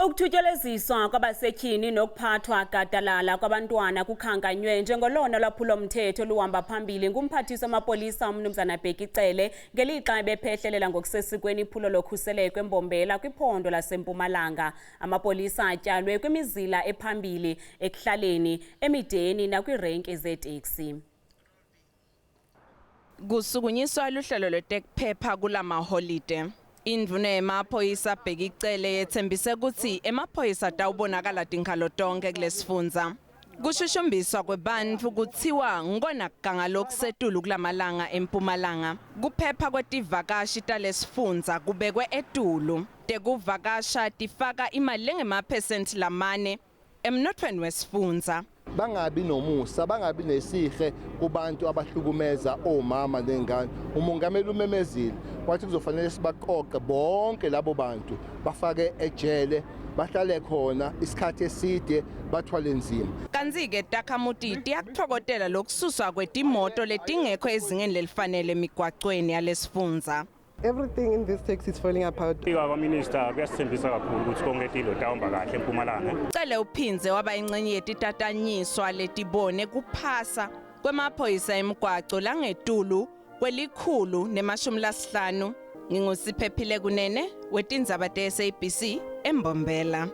Ukuthutyeleziswa kwabasetyhini nokupathwa gadalala kwabantwana kukhankanywe njengolona lwaphulomthetho oluhamba phambili ngumphathiswa wamapolisa umnumzana Bheki Cele ngelixa ebephehlelela ngokusesikweni iphulo lokhuseleko eMbombela kwiphondo laseMpumalanga. Amapolisa atyalwe kwimizila ephambili, ekuhlaleni, emideni nakwiirenki zeeteksi. Kusukunyiswa luhlelo lwetekphepha kulamaholide. Indvuna yemapolisa Bheki Cele yethembise ukuthi emapolisa atawubonakala tinkhalo tonke kulesifundza. Kushushumbiswa kwebantfu kuthiwa ngikona kuganga lokusetulu kulamalanga eMpumalanga. Kuphepha kwetivakashi talesifundza kubekwe etulu. Tekuvakasha tifaka imali lengemaphesenti lamane emnothweni wesifundza. Bangabi nomusa, bangabi nesihe kubantu abahlukumeza omama nengane. Umongameli umemezile wathi kuzofanele sibaqoqe bonke labo bantu bafake ejele, bahlale khona isikhathi eside, bathwale nzima. Kanzi-ke takhamuti tiyakuthokotela lokususwa kwetimoto letingekho ezingeni lelifanele emigwacweni yalesifundza. Everything in this text is falling apart. Minister kuyasithembisa kakhulu ukuthi konke tilo tawuhamba kahle eMpumalanga. Cele uphinze waba ingxenye yetitatanyiswa letibone kuphasa kwemapolisa emgwaco langetulu kwelikhulu-50. Ngingusiphephile kunene wetindzaba te SABC eMbombela.